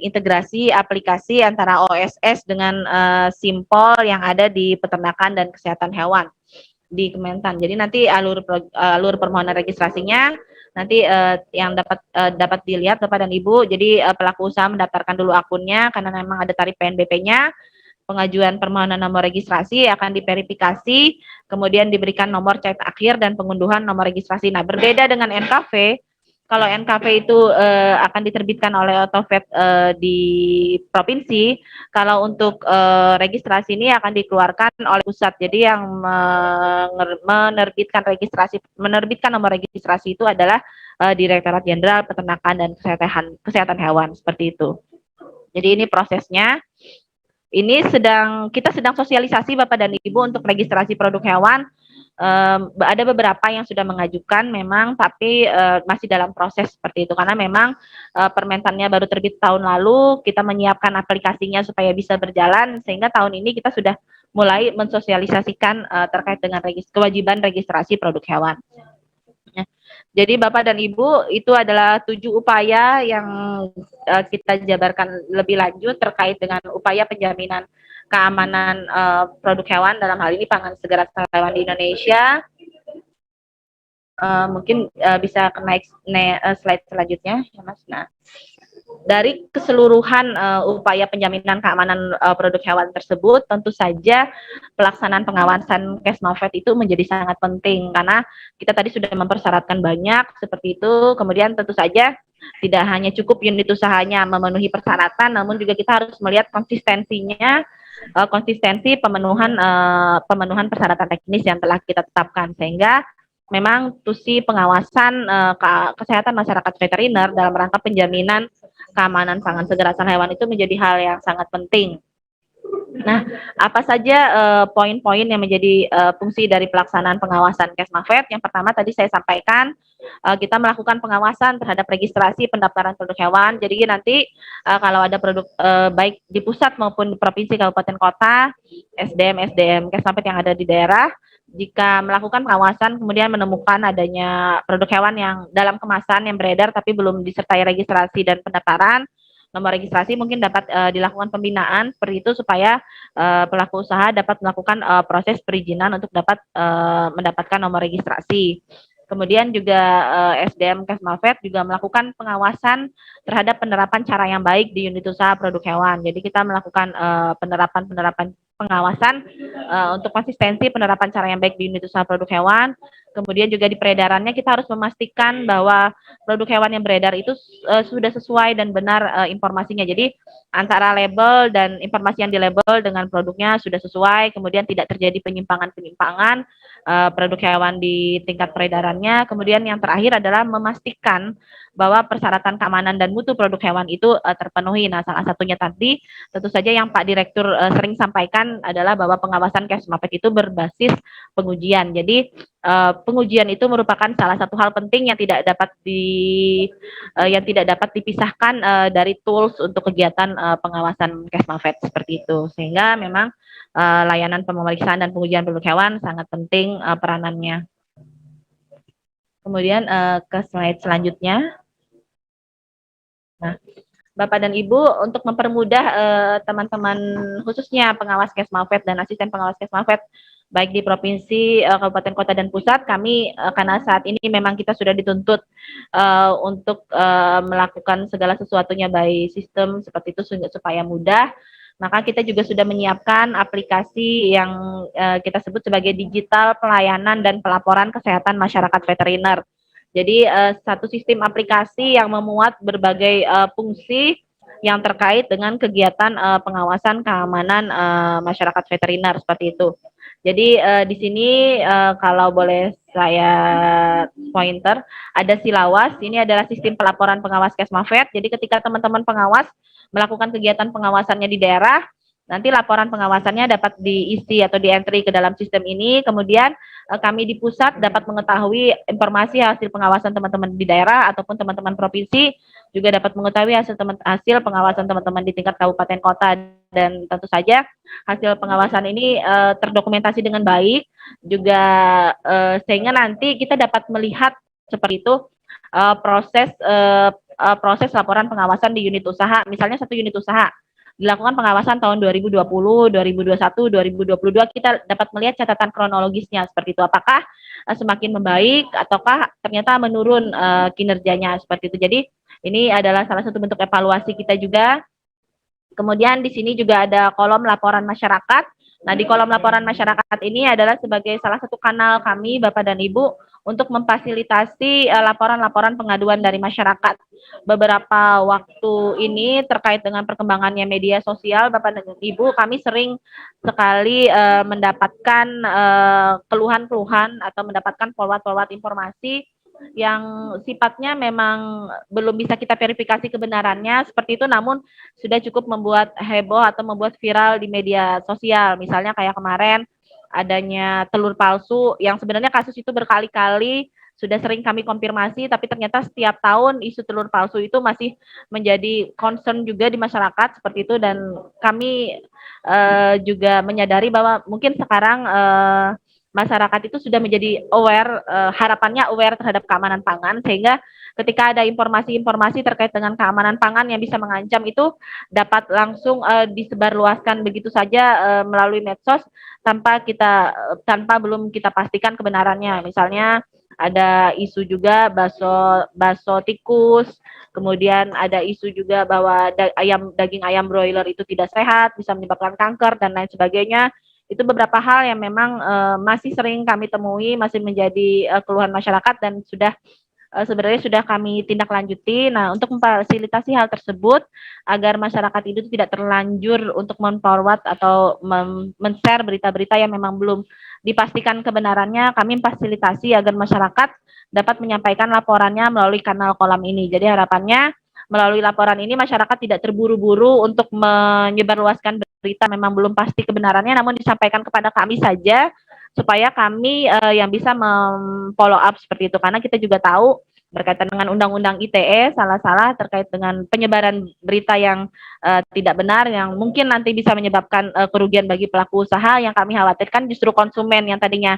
integrasi aplikasi antara OSS dengan Simpol yang ada di peternakan dan kesehatan hewan. di Kementan. Jadi nanti alur permohonan registrasinya nanti yang dapat dilihat Bapak dan Ibu. Jadi pelaku usaha mendaftarkan dulu akunnya karena memang ada tarif PNBP-nya. Pengajuan permohonan nomor registrasi akan diverifikasi, kemudian diberikan nomor chat akhir dan pengunduhan nomor registrasi. Nah, berbeda dengan NKV, kalau NKV itu akan diterbitkan oleh Otopet di provinsi, kalau untuk registrasi ini akan dikeluarkan oleh pusat. Jadi yang menerbitkan nomor registrasi itu adalah Direktorat Jenderal Peternakan dan Kesehatan Hewan, seperti itu. Jadi ini prosesnya. Ini kita sedang sosialisasi Bapak dan Ibu untuk registrasi produk hewan. Ada beberapa yang sudah mengajukan memang, tapi masih dalam proses seperti itu karena memang permentannya baru terbit tahun lalu. Kita menyiapkan aplikasinya supaya bisa berjalan sehingga tahun ini kita sudah mulai mensosialisasikan terkait dengan kewajiban registrasi produk hewan. Jadi Bapak dan Ibu, itu adalah 7 upaya yang kita jabarkan lebih lanjut terkait dengan upaya penjaminan keamanan produk hewan, dalam hal ini pangan segar hewan di Indonesia. Mungkin bisa naik slide selanjutnya ya Mas. Nah, dari keseluruhan upaya penjaminan keamanan produk hewan tersebut, tentu saja pelaksanaan pengawasan Kesmafed itu menjadi sangat penting karena kita tadi sudah mempersyaratkan banyak seperti itu. Kemudian tentu saja tidak hanya cukup unit usahanya memenuhi persyaratan, namun juga kita harus melihat konsistensinya, konsistensi pemenuhan persyaratan teknis yang telah kita tetapkan, sehingga memang tusi pengawasan kesehatan masyarakat veteriner dalam rangka penjaminan keamanan pangan segar asal hewan itu menjadi hal yang sangat penting. Nah, apa saja poin-poin yang menjadi fungsi dari pelaksanaan pengawasan Kesmafed? Yang pertama tadi saya sampaikan, kita melakukan pengawasan terhadap registrasi pendaftaran produk hewan. Jadi nanti kalau ada produk baik di pusat maupun di provinsi, kabupaten, kota, SDM Kesmafed yang ada di daerah, jika melakukan pengawasan kemudian menemukan adanya produk hewan yang dalam kemasan yang beredar tapi belum disertai registrasi dan pendaftaran, nomor registrasi mungkin dapat dilakukan pembinaan seperti itu supaya pelaku usaha dapat melakukan proses perizinan untuk dapat mendapatkan nomor registrasi. Kemudian juga SDM Kesmafed juga melakukan pengawasan terhadap penerapan cara yang baik di unit usaha produk hewan. Jadi kita melakukan penerapan pengawasan untuk konsistensi penerapan cara yang baik di unit usaha produk hewan. Kemudian juga di peredarannya kita harus memastikan bahwa produk hewan yang beredar itu sudah sesuai dan benar informasinya. Jadi antara label dan informasi yang di label dengan produknya sudah sesuai, kemudian tidak terjadi penyimpangan-penyimpangan produk hewan di tingkat peredarannya. Kemudian yang terakhir adalah memastikan bahwa persyaratan keamanan dan mutu produk hewan itu terpenuhi. Nah, salah satunya tadi tentu saja yang Pak Direktur sering sampaikan adalah bahwa pengawasan Kesmafed itu berbasis pengujian. Jadi pengujian itu merupakan salah satu hal penting yang tidak dapat dipisahkan dari tools untuk kegiatan pengawasan Kesmafed seperti itu. Sehingga memang layanan pemeriksaan dan pengujian produk hewan sangat penting peranannya. Kemudian ke slide selanjutnya. Nah, Bapak dan Ibu, untuk mempermudah teman-teman khususnya pengawas Kesmafed dan asisten pengawas Kesmafed baik di provinsi, kabupaten, kota, dan pusat, kami karena saat ini memang kita sudah dituntut untuk melakukan segala sesuatunya by sistem seperti itu supaya mudah, maka kita juga sudah menyiapkan aplikasi yang kita sebut sebagai digital pelayanan dan pelaporan kesehatan masyarakat veteriner. Jadi satu sistem aplikasi yang memuat berbagai fungsi yang terkait dengan kegiatan pengawasan keamanan masyarakat veteriner seperti itu. Jadi di sini kalau boleh saya pointer, ada Silawas. Ini adalah sistem pelaporan pengawas Kesmafed. Jadi ketika teman-teman pengawas melakukan kegiatan pengawasannya di daerah, nanti laporan pengawasannya dapat diisi atau di-entry ke dalam sistem ini. Kemudian kami di pusat dapat mengetahui informasi hasil pengawasan teman-teman di daerah ataupun teman-teman provinsi juga dapat mengetahui hasil pengawasan teman-teman di tingkat kabupaten kota, dan tentu saja hasil pengawasan ini terdokumentasi dengan baik juga sehingga nanti kita dapat melihat seperti itu proses laporan pengawasan di unit usaha. Misalnya satu unit usaha dilakukan pengawasan tahun 2020, 2021, 2022, kita dapat melihat catatan kronologisnya seperti itu. Apakah semakin membaik ataukah ternyata menurun kinerjanya seperti itu. Jadi ini adalah salah satu bentuk evaluasi kita juga. Kemudian di sini juga ada kolom laporan masyarakat. Nah, di kolom laporan masyarakat ini adalah sebagai salah satu kanal kami, Bapak dan Ibu, untuk memfasilitasi laporan-laporan pengaduan dari masyarakat. Beberapa waktu ini terkait dengan perkembangannya media sosial, Bapak dan Ibu, kami sering sekali mendapatkan keluhan-keluhan atau mendapatkan forward-forward informasi yang sifatnya memang belum bisa kita verifikasi kebenarannya seperti itu, namun sudah cukup membuat heboh atau membuat viral di media sosial. Misalnya kayak kemarin adanya telur palsu yang sebenarnya kasus itu berkali-kali sudah sering kami konfirmasi, tapi ternyata setiap tahun isu telur palsu itu masih menjadi concern juga di masyarakat seperti itu, dan kami juga menyadari bahwa mungkin sekarang masyarakat itu sudah menjadi aware, harapannya aware terhadap keamanan pangan, sehingga ketika ada informasi-informasi terkait dengan keamanan pangan yang bisa mengancam itu dapat langsung disebarluaskan begitu saja melalui medsos tanpa belum kita pastikan kebenarannya. Misalnya ada isu juga bakso tikus, kemudian ada isu juga bahwa daging ayam broiler itu tidak sehat, bisa menyebabkan kanker dan lain sebagainya. Itu beberapa hal yang memang masih sering kami temui, masih menjadi keluhan masyarakat, dan sebenarnya sudah kami tindak lanjuti. Nah, untuk memfasilitasi hal tersebut agar masyarakat itu tidak terlanjur untuk men-forward atau men-share berita-berita yang memang belum dipastikan kebenarannya, kami fasilitasi agar masyarakat dapat menyampaikan laporannya melalui kanal kolam ini. Jadi harapannya melalui laporan ini masyarakat tidak terburu-buru untuk menyebarluaskan berita memang belum pasti kebenarannya, namun disampaikan kepada kami saja supaya kami yang bisa follow up seperti itu, karena kita juga tahu berkaitan dengan Undang-Undang ITE salah-salah terkait dengan penyebaran berita yang tidak benar yang mungkin nanti bisa menyebabkan kerugian bagi pelaku usaha. Yang kami khawatirkan justru konsumen yang tadinya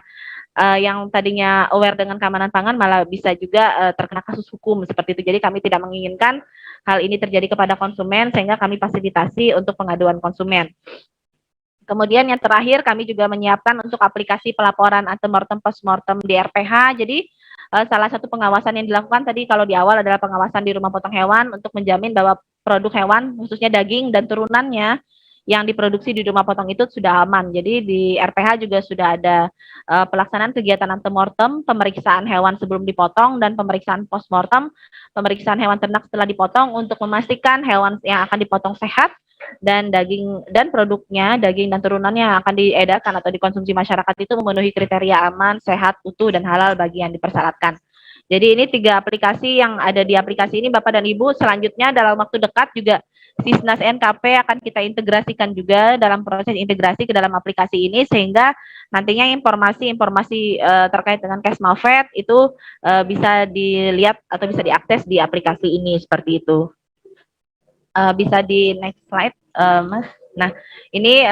aware dengan keamanan pangan malah bisa juga terkena kasus hukum seperti itu. Jadi kami tidak menginginkan hal ini terjadi kepada konsumen, sehingga kami fasilitasi untuk pengaduan konsumen. Kemudian yang terakhir, kami juga menyiapkan untuk aplikasi pelaporan antemortem postmortem di RPH. Jadi salah satu pengawasan yang dilakukan tadi kalau di awal adalah pengawasan di rumah potong hewan untuk menjamin bahwa produk hewan khususnya daging dan turunannya yang diproduksi di rumah potong itu sudah aman. Jadi di RPH juga sudah ada pelaksanaan kegiatan antemortem, pemeriksaan hewan sebelum dipotong, dan pemeriksaan postmortem, pemeriksaan hewan ternak setelah dipotong untuk memastikan hewan yang akan dipotong sehat, dan daging dan produknya, daging dan turunannya yang akan diedarkan atau dikonsumsi masyarakat itu memenuhi kriteria aman, sehat, utuh, dan halal bagi yang dipersyaratkan. Jadi ini 3 aplikasi yang ada di aplikasi ini, Bapak dan Ibu. Selanjutnya dalam waktu dekat juga Sisnas NKP akan kita integrasikan juga dalam proses integrasi ke dalam aplikasi ini, sehingga nantinya informasi-informasi terkait dengan Kesmafed itu bisa dilihat atau bisa diakses di aplikasi ini seperti itu. Bisa di next slide, Mas. Nah, ini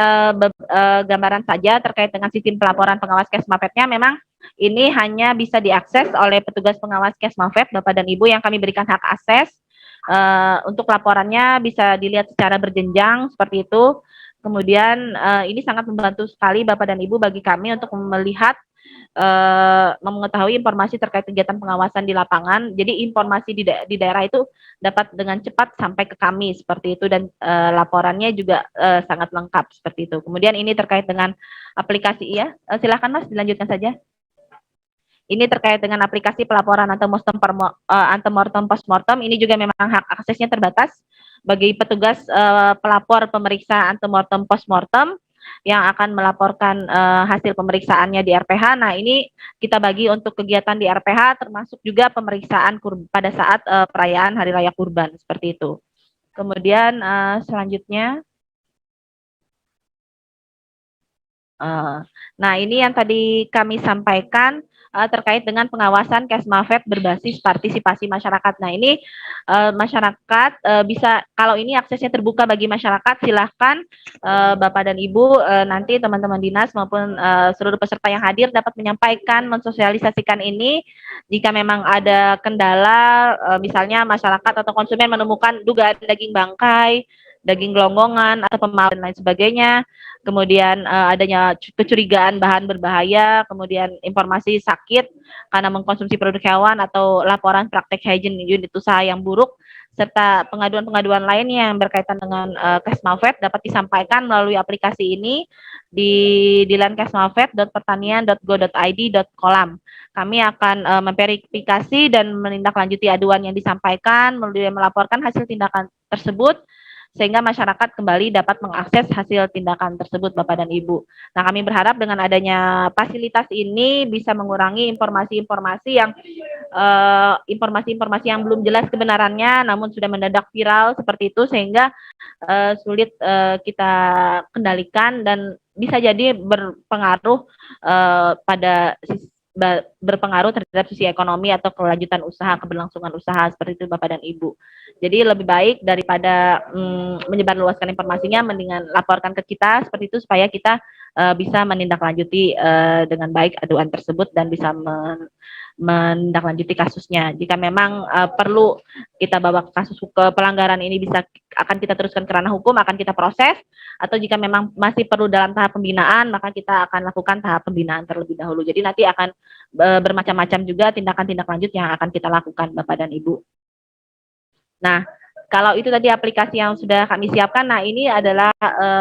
gambaran saja terkait dengan sistem pelaporan pengawas Kesmafednya. Memang ini hanya bisa diakses oleh petugas pengawas Kesmafed, Bapak dan Ibu, yang kami berikan hak akses. Untuk laporannya bisa dilihat secara berjenjang seperti itu. Kemudian ini sangat membantu sekali Bapak dan Ibu bagi kami untuk melihat mengetahui informasi terkait kegiatan pengawasan di lapangan. Jadi informasi di daerah itu dapat dengan cepat sampai ke kami seperti itu, dan laporannya juga sangat lengkap seperti itu. Kemudian ini terkait dengan aplikasi, ya silakan Mas dilanjutkan saja. Ini terkait dengan aplikasi pelaporan antemortem postmortem. Ini juga memang hak aksesnya terbatas bagi petugas pelapor pemeriksa antemortem postmortem yang akan melaporkan hasil pemeriksaannya di RPH. Nah, ini kita bagi untuk kegiatan di RPH, termasuk juga pemeriksaan pada saat perayaan Hari Raya Kurban, seperti itu. Kemudian selanjutnya, nah ini yang tadi kami sampaikan terkait dengan pengawasan Kesmafed berbasis partisipasi masyarakat. Nah, ini masyarakat bisa, kalau ini aksesnya terbuka bagi masyarakat, silahkan Bapak dan Ibu, nanti teman-teman dinas maupun seluruh peserta yang hadir dapat menyampaikan, mensosialisasikan ini. Jika memang ada kendala, misalnya masyarakat atau konsumen menemukan dugaan daging bangkai daging gelonggongan atau pemalas dan lain sebagainya, kemudian adanya kecurigaan bahan berbahaya, kemudian informasi sakit karena mengkonsumsi produk hewan atau laporan praktek hygiene unit usaha yang buruk, serta pengaduan-pengaduan lainnya yang berkaitan dengan Kesmafed dapat disampaikan melalui aplikasi ini di lankesmafed.pertanian.go.id.kolam. Kami akan memverifikasi dan menindaklanjuti aduan yang disampaikan, kemudian melaporkan hasil tindakan tersebut sehingga masyarakat kembali dapat mengakses hasil tindakan tersebut, Bapak dan Ibu. Nah, kami berharap dengan adanya fasilitas ini bisa mengurangi informasi-informasi yang belum jelas kebenarannya namun sudah mendadak viral seperti itu, sehingga sulit kita kendalikan dan bisa jadi berpengaruh berpengaruh terhadap sisi ekonomi atau kelanjutan usaha, keberlangsungan usaha seperti itu, Bapak dan Ibu. Jadi lebih baik daripada menyebarluaskan informasinya, mendingan laporkan ke kita seperti itu supaya kita bisa menindaklanjuti dengan baik aduan tersebut dan bisa menindaklanjuti kasusnya. Jika memang perlu kita bawa kasus ke pelanggaran ini, akan kita teruskan ke ranah hukum, akan kita proses, atau jika memang masih perlu dalam tahap pembinaan, maka kita akan lakukan tahap pembinaan terlebih dahulu. Jadi nanti akan bermacam-macam juga tindakan-tindak lanjut yang akan kita lakukan, Bapak dan Ibu. Nah, kalau itu tadi aplikasi yang sudah kami siapkan, nah ini adalah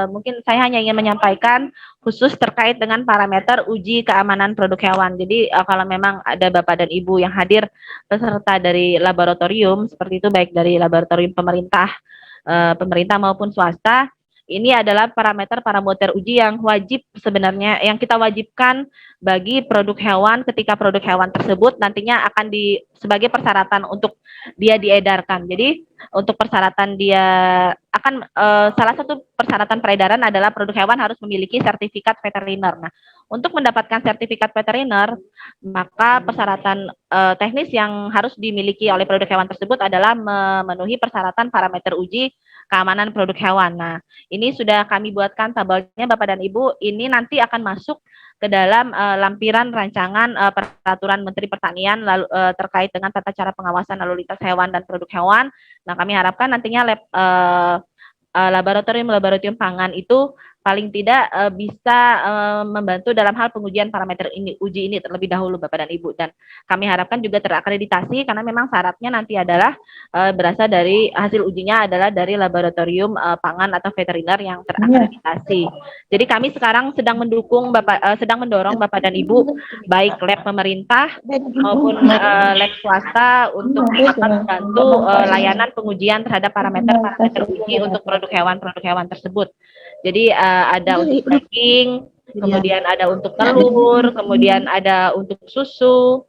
mungkin saya hanya ingin menyampaikan khusus terkait dengan parameter uji keamanan produk hewan. Jadi kalau memang ada Bapak dan Ibu yang hadir peserta dari laboratorium, seperti itu baik dari laboratorium pemerintah maupun swasta, ini adalah parameter uji yang wajib sebenarnya, yang kita wajibkan bagi produk hewan ketika produk hewan tersebut nantinya akan sebagai persyaratan untuk dia diedarkan. Jadi untuk persyaratan dia akan salah satu persyaratan peredaran adalah produk hewan harus memiliki sertifikat veteriner. Nah, untuk mendapatkan sertifikat veteriner, maka persyaratan teknis yang harus dimiliki oleh produk hewan tersebut adalah memenuhi persyaratan parameter uji keamanan produk hewan. Nah, ini sudah kami buatkan tabelnya, Bapak dan Ibu. Ini nanti akan masuk ke dalam lampiran rancangan peraturan Menteri Pertanian terkait dengan tata cara pengawasan lalu lintas hewan dan produk hewan. Nah, kami harapkan nantinya laboratorium pangan itu paling tidak bisa membantu dalam hal pengujian parameter uji ini terlebih dahulu, Bapak dan Ibu. Dan kami harapkan juga terakreditasi karena memang syaratnya nanti adalah berasal dari hasil ujinya adalah dari laboratorium pangan atau veteriner yang terakreditasi. Jadi kami sekarang sedang mendorong Bapak dan Ibu baik lab pemerintah maupun lab swasta untuk dapat membantu layanan pengujian terhadap parameter uji untuk produk hewan tersebut. Jadi ada untuk daging, kemudian ada untuk telur, kemudian ada untuk susu.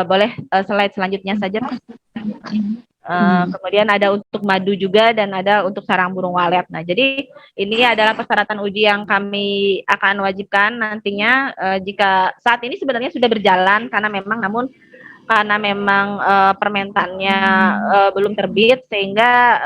Boleh slide selanjutnya saja. Kemudian ada untuk madu juga dan ada untuk sarang burung walet. Nah, jadi ini adalah persyaratan uji yang kami akan wajibkan nantinya jika saat ini sebenarnya sudah berjalan karena memang permentannya belum terbit sehingga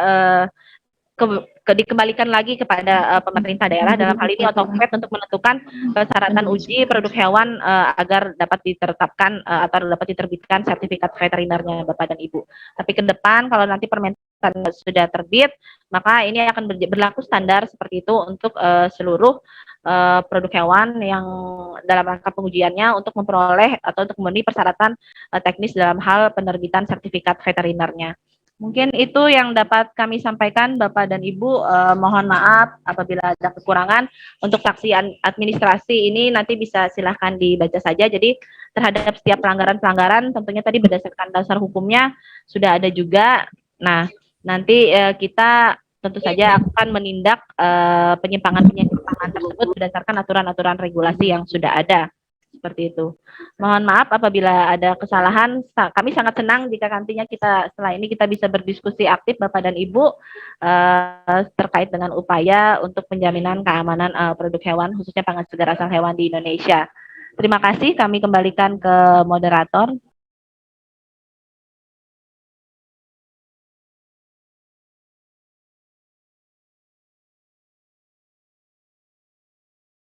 dikembalikan lagi kepada pemerintah daerah dalam hal ini Otopet untuk menentukan persyaratan uji produk hewan agar dapat ditetapkan atau dapat diterbitkan sertifikat veterinernya, Bapak dan Ibu. Tapi ke depan kalau nanti permentan sudah terbit, maka ini akan berlaku standar seperti itu untuk seluruh produk hewan yang dalam rangka pengujiannya untuk memperoleh atau untuk memenuhi persyaratan teknis dalam hal penerbitan sertifikat veterinernya. Mungkin itu yang dapat kami sampaikan, Bapak dan Ibu. Mohon maaf apabila ada kekurangan. Untuk saksi administrasi ini nanti bisa silahkan dibaca saja. Jadi terhadap setiap pelanggaran-pelanggaran tentunya tadi berdasarkan dasar hukumnya sudah ada juga. Nah, nanti kita tentu saja akan menindak penyimpangan-penyimpangan tersebut berdasarkan aturan-aturan regulasi yang sudah ada. Seperti itu. Mohon maaf apabila ada kesalahan. Kami sangat senang jika nantinya setelah ini kita bisa berdiskusi aktif Bapak dan Ibu terkait dengan upaya untuk penjaminan keamanan produk hewan khususnya pangan segar asal hewan di Indonesia. Terima kasih, kami kembalikan ke moderator.